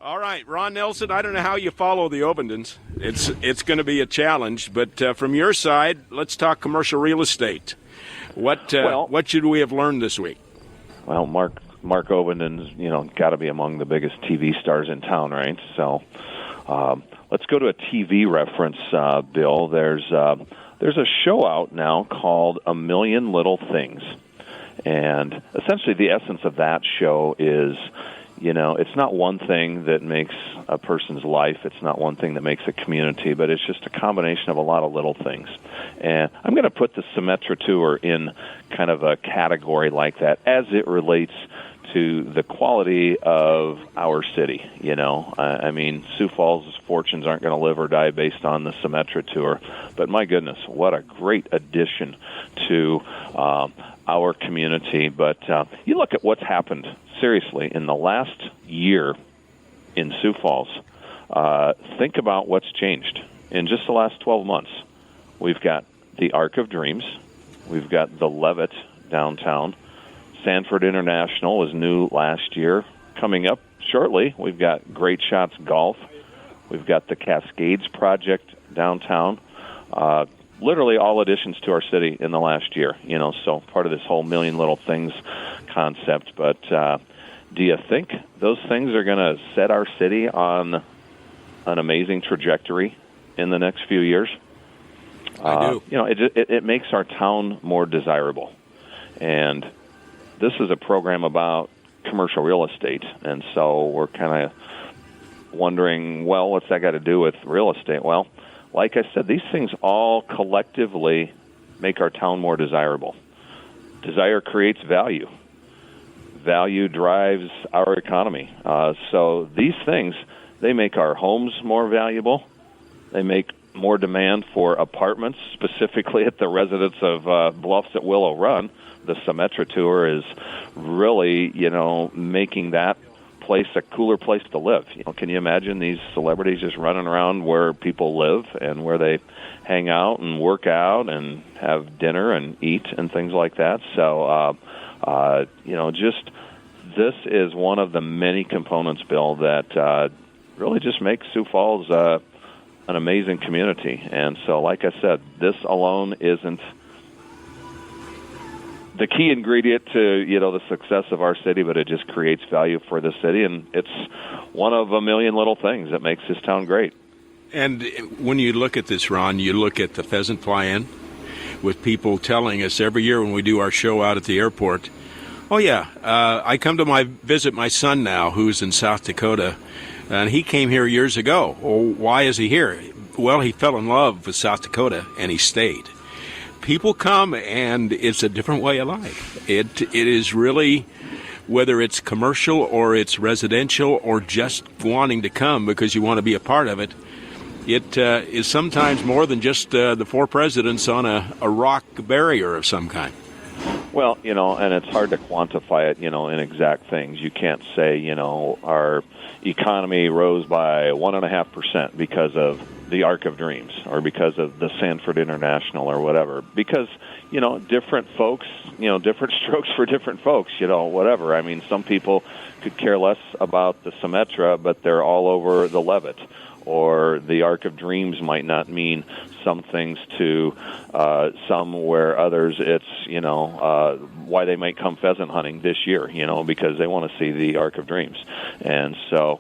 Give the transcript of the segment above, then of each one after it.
All right, Ron Nelson, I don't know how you follow the Ovendens. It's going to be a challenge, but from your side, let's talk commercial real estate. What should we have learned this week? Well, Mark Ovenden's, got to be among the biggest TV stars in town, right? So let's go to a TV reference, Bill. There's a show out now called A Million Little Things. And essentially the essence of that show is, it's not one thing that makes a person's life. It's not one thing that makes a community, but it's just a combination of a lot of little things. And I'm going to put the Symetra Tour in kind of a category like that as it relates to the quality of our city. I mean, Sioux Falls' fortunes aren't going to live or die based on the Symetra Tour, but my goodness, what a great addition to our community. But you look at what's happened, seriously, in the last year in Sioux Falls. Think about what's changed in just the last 12 months. We've got the Arc of Dreams. We've got the Levitt downtown. Sanford International was new last year. Coming up shortly, we've got Great Shots Golf. We've got the Cascades Project downtown. Literally all additions to our city in the last year, so part of this whole million little things concept. But do you think those things are going to set our city on an amazing trajectory in the next few years? I do. It makes our town more desirable. And this is a program about commercial real estate, and so we're kind of wondering, well, what's that got to do with real estate? Well, like I said, these things all collectively make our town more desirable. Desire creates value. Value drives our economy. So these things, they make our homes more valuable. They make more demand for apartments, specifically at the residents of Bluffs at Willow Run. The Symetra Tour is really, making that place a cooler place to live. Can you imagine these celebrities just running around where people live and where they hang out and work out and have dinner and eat and things like that? So, just this is one of the many components, Bill, that really just makes Sioux Falls an amazing community. And so, like I said, this alone isn't the key ingredient to, the success of our city, but it just creates value for the city, and it's one of a million little things that makes this town great. And when you look at this, Ron, you look at the pheasant fly-in with people telling us every year when we do our show out at the airport, oh, yeah, I come to visit my son now who's in South Dakota, and he came here years ago. Well, why is he here? Well, he fell in love with South Dakota, and he stayed. People come, and it's a different way of life. It is really, whether it's commercial or it's residential or just wanting to come because you want to be a part of it, it is sometimes more than just the four presidents on a rock barrier of some kind. Well, and it's hard to quantify it, in exact things. You can't say, our economy rose by 1.5% because of the Arc of Dreams or because of the Sanford International or whatever. Because, different folks, different strokes for different folks, whatever. I mean, some people could care less about the Symetra, but they're all over the Levitt. Or the Arc of Dreams might not mean some things to some, where others it's, why they might come pheasant hunting this year, because they want to see the Arc of Dreams. And so,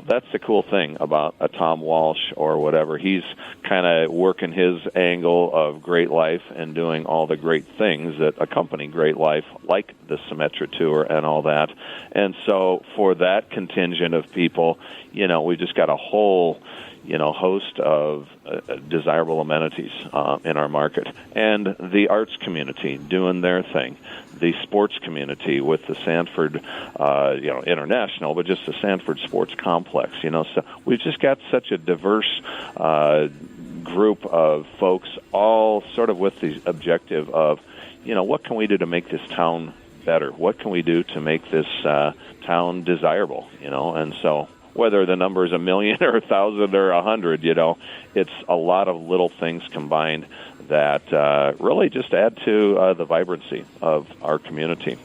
that's the cool thing about a Tom Walsh or whatever. He's kind of working his angle of great life and doing all the great things that accompany great life, like the Symetra Tour and all that. And so for that contingent of people, we've just got a whole, host of desirable amenities in our market. And the arts community doing their thing. The sports community with the Sanford, International, but just the Sanford Sports Complex, So we've just got such a diverse group of folks, all sort of with the objective of, what can we do to make this town better? What can we do to make this town desirable, And so whether the number is 1 million or 1,000 or 100, it's a lot of little things combined that really just add to the vibrancy of our community.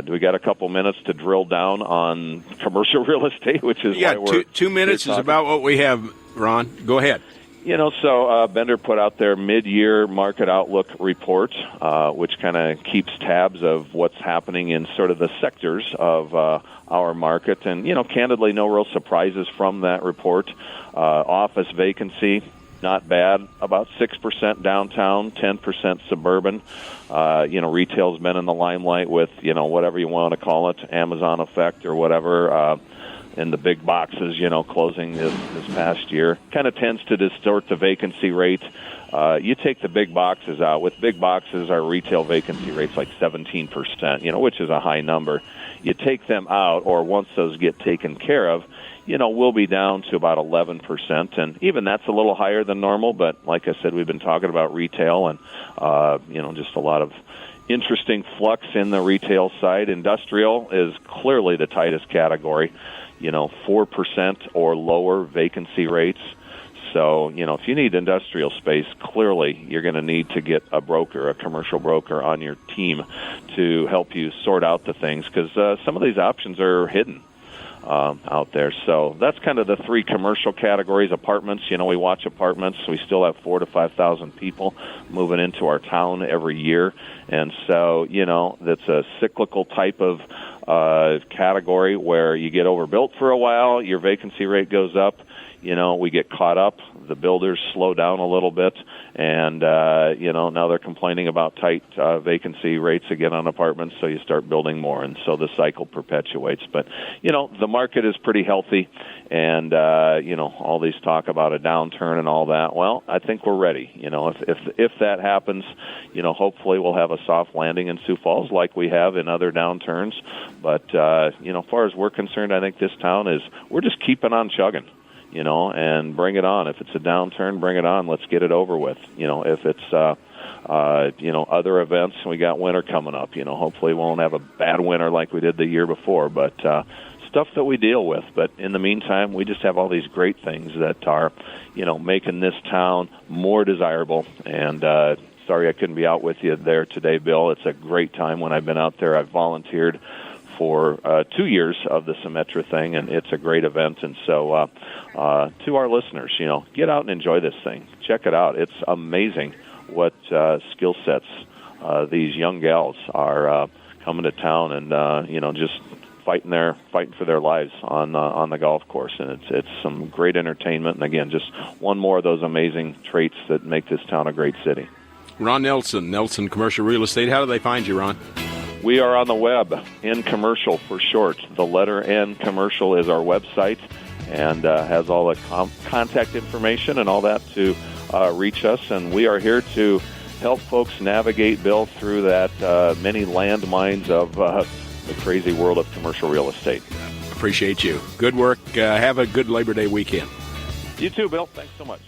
Do we got a couple minutes to drill down on commercial real estate, which is why we're 2 minutes is about what we have, Ron. Go ahead. So Bender put out their mid-year market outlook report, which kind of keeps tabs of what's happening in sort of the sectors of our market. And, candidly, no real surprises from that report. Office vacancy, not bad, about 6% downtown, 10% suburban. Retail's been in the limelight with, whatever you want to call it, Amazon effect or whatever. And the big boxes, closing this past year, kind of tends to distort the vacancy rate. You take the big boxes out. With big boxes, our retail vacancy rate's like 17%, which is a high number. You take them out, or once those get taken care of, we'll be down to about 11%. And even that's a little higher than normal. But like I said, we've been talking about retail and, just a lot of interesting flux in the retail side. Industrial is clearly the tightest category. 4% or lower vacancy rates. So, if you need industrial space, clearly you're going to need to get a broker, a commercial broker on your team to help you sort out the things, because some of these options are hidden out there. So that's kind of the three commercial categories. Apartments, we watch apartments. We still have 4,000 to 5,000 people moving into our town every year. And so, that's a cyclical type of category where you get overbuilt for a while, your vacancy rate goes up, we get caught up, the builders slow down a little bit, and, now they're complaining about tight vacancy rates again on apartments, so you start building more, and so the cycle perpetuates. But, the market is pretty healthy, and, all these talk about a downturn and all that. Well, I think we're ready. If that happens, hopefully we'll have a soft landing in Sioux Falls like we have in other downturns. But, as far as we're concerned, I think this town we're just keeping on chugging. And bring it on. If it's a downturn, bring it on. Let's get it over with. If it's, other events, we got winter coming up. Hopefully we won't have a bad winter like we did the year before, but stuff that we deal with. But in the meantime, we just have all these great things that are, making this town more desirable. And sorry I couldn't be out with you there today, Bill. It's a great time when I've been out there. I've volunteered for 2 years of the Symetra thing, and it's a great event. And so to our listeners, get out and enjoy this thing. Check it out. It's amazing what skill sets these young gals are coming to town and, just fighting for their lives on the golf course. And it's some great entertainment. And, again, just one more of those amazing traits that make this town a great city. Ron Nelson Commercial Real Estate. How do they find you, Ron? We are on the web, N Commercial for short. The letter N Commercial is our website and has all the contact information and all that to reach us. And we are here to help folks navigate, Bill, through that many landmines of the crazy world of commercial real estate. Appreciate you. Good work. Have a good Labor Day weekend. You too, Bill. Thanks so much.